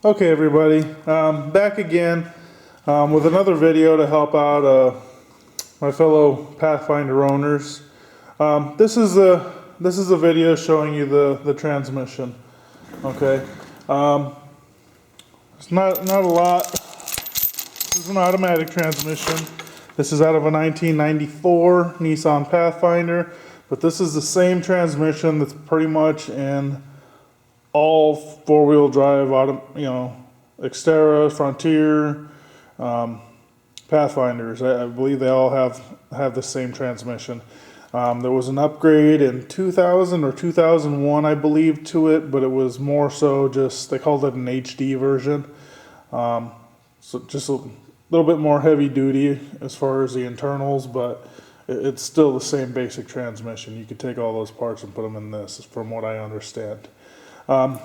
Okay, everybody, back again with another video to help out my fellow Pathfinder owners. This is a video showing you the transmission. Okay, it's not a lot. This is an automatic transmission. This is out of a 1994 Nissan Pathfinder, but this is the same transmission that's pretty much in all four-wheel drive, Xterra, Frontier, Pathfinders. I believe they all have the same transmission. There was an upgrade in 2000 or 2001, I believe, to it, but it was more so just, they called it an HD version. So just a little bit more heavy duty as far as the internals, but it's still the same basic transmission. You could take all those parts and put them in this, from what I understand. Has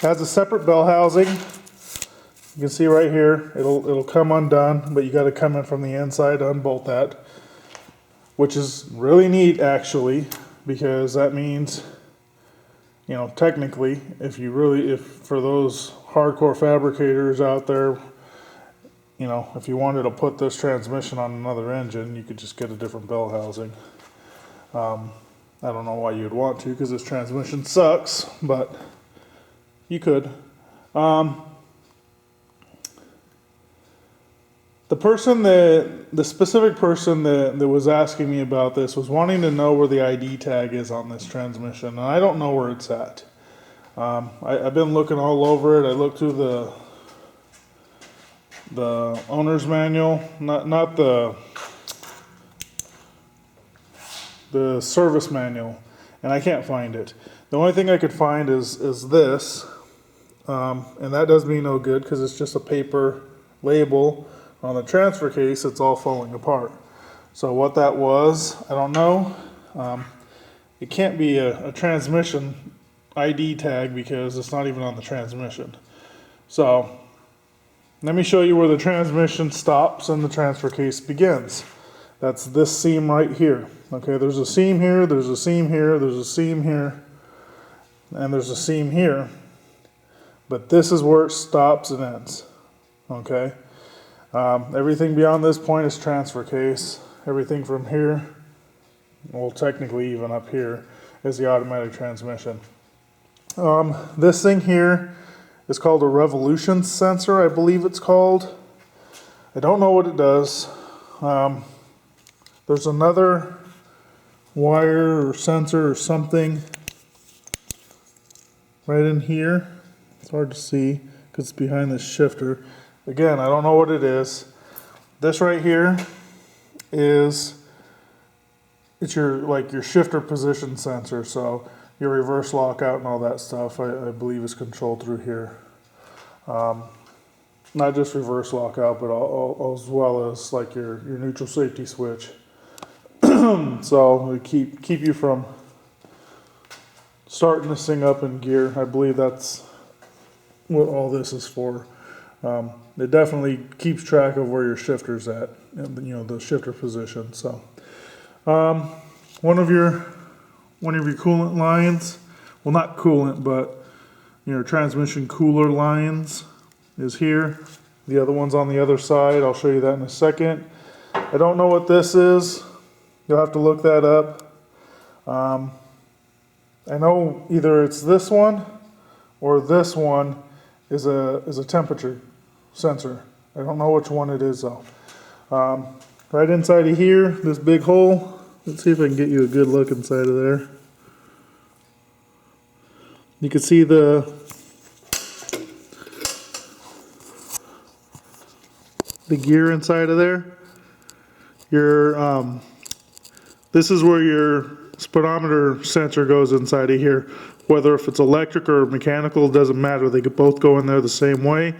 a separate bell housing. You can see right here, it'll come undone, but you got to come in from the inside to unbolt that, which is really neat actually, because that means, technically, if for those hardcore fabricators out there, if you wanted to put this transmission on another engine, you could just get a different bell housing. I don't know why you'd want to, because this transmission sucks, but you could. The specific person that was asking me about this was wanting to know where the ID tag is on this transmission, and I don't know where it's at. I've been looking all over it. I looked through the owner's manual, not the service manual, and I can't find it. The only thing I could find is this, and that does me no good because it's just a paper label on the transfer case. It's all falling apart. So what that was, I don't know. It can't be a transmission ID tag because it's not even on the transmission. So let me show you where the transmission stops and the transfer case begins. That's this seam right here. Okay, there's a seam here, there's a seam here, there's a seam here, and there's a seam here. But this is where it stops and ends. Okay, everything beyond this point is transfer case. Everything from here, well, technically even up here, is the automatic transmission. This thing here is called a revolution sensor, I believe it's called. I don't know what it does. There's another wire or sensor or something right in here. It's hard to see because it's behind this shifter. Again, I don't know what it is. This right here it's your shifter position sensor. So your reverse lockout and all that stuff, I believe, is controlled through here. Not just reverse lockout, but as well as like your neutral safety switch. So keep you from starting this thing up in gear. I believe that's what all this is for. It definitely keeps track of where your shifter's at, the shifter position. So one of your coolant lines, well, not coolant, but your transmission cooler lines is here. The other one's on the other side. I'll show you that in a second. I don't know what this is. You'll have to look that up. I know either it's this one or this one is a temperature sensor. I don't know which one it is though. Right inside of here, this big hole. Let's see if I can get you a good look inside of there. You can see the gear inside of there. This is where your speedometer sensor goes inside of here. Whether if it's electric or mechanical, it doesn't matter. They could both go in there the same way.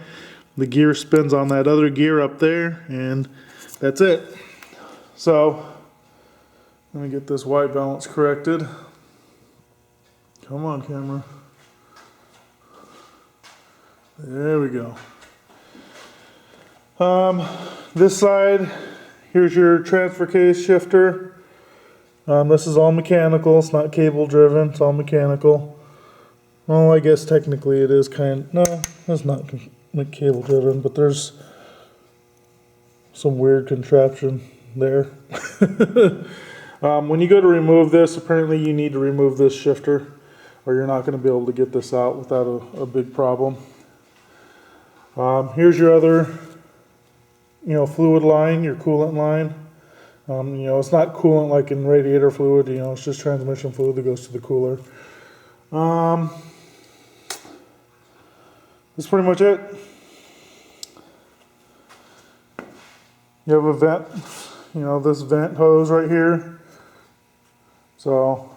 The gear spins on that other gear up there, and that's it. So let me get this white balance corrected. Come on, camera. There we go. This side, here's your transfer case shifter. This is all mechanical. It's not cable driven. It's all mechanical. Well, I guess technically it is no, that's not cable driven, but there's some weird contraption there. When you go to remove this, apparently you need to remove this shifter, or you're not going to be able to get this out without a big problem. Here's your other, fluid line, your coolant line. It's not coolant like in radiator fluid, it's just transmission fluid that goes to the cooler. That's pretty much it. You have a vent, this vent hose right here. So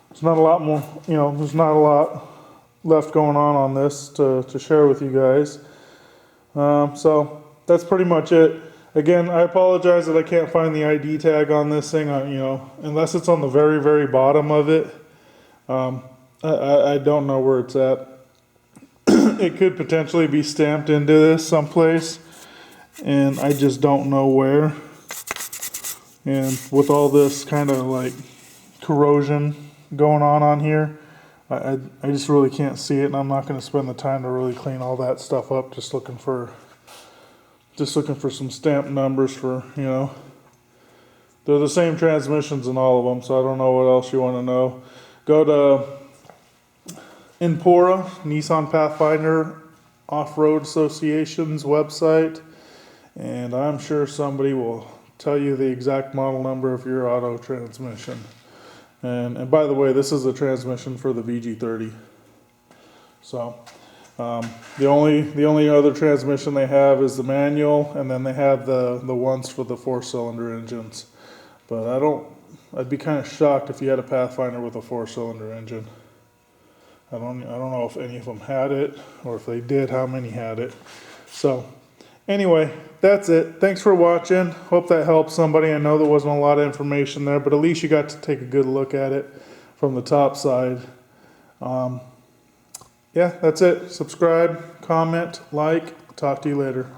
there's not a lot more, there's not a lot left going on this to share with you guys. So that's pretty much it. Again, I apologize that I can't find the ID tag on this thing, unless it's on the very, very bottom of it. I don't know where it's at. It could potentially be stamped into this someplace, and I just don't know where. And with all this kind of like corrosion going on here, I just really can't see it, and I'm not going to spend the time to really clean all that stuff up. Just looking for some stamped numbers for, they're the same transmissions in all of them, so I don't know what else you want to know. Go to Impora, Nissan Pathfinder Off-Road Association's website, and I'm sure somebody will tell you the exact model number of your auto transmission. And by the way, this is a transmission for the VG30. So the only other transmission they have is the manual, and then they have the ones for the 4-cylinder engines. But I'd be kind of shocked if you had a Pathfinder with a 4-cylinder engine. I don't know if any of them had it, or if they did, how many had it. So anyway, that's it. Thanks for watching. Hope that helps somebody. I know there wasn't a lot of information there, but at least you got to take a good look at it from the top side. Yeah, that's it. Subscribe, comment, like. Talk to you later.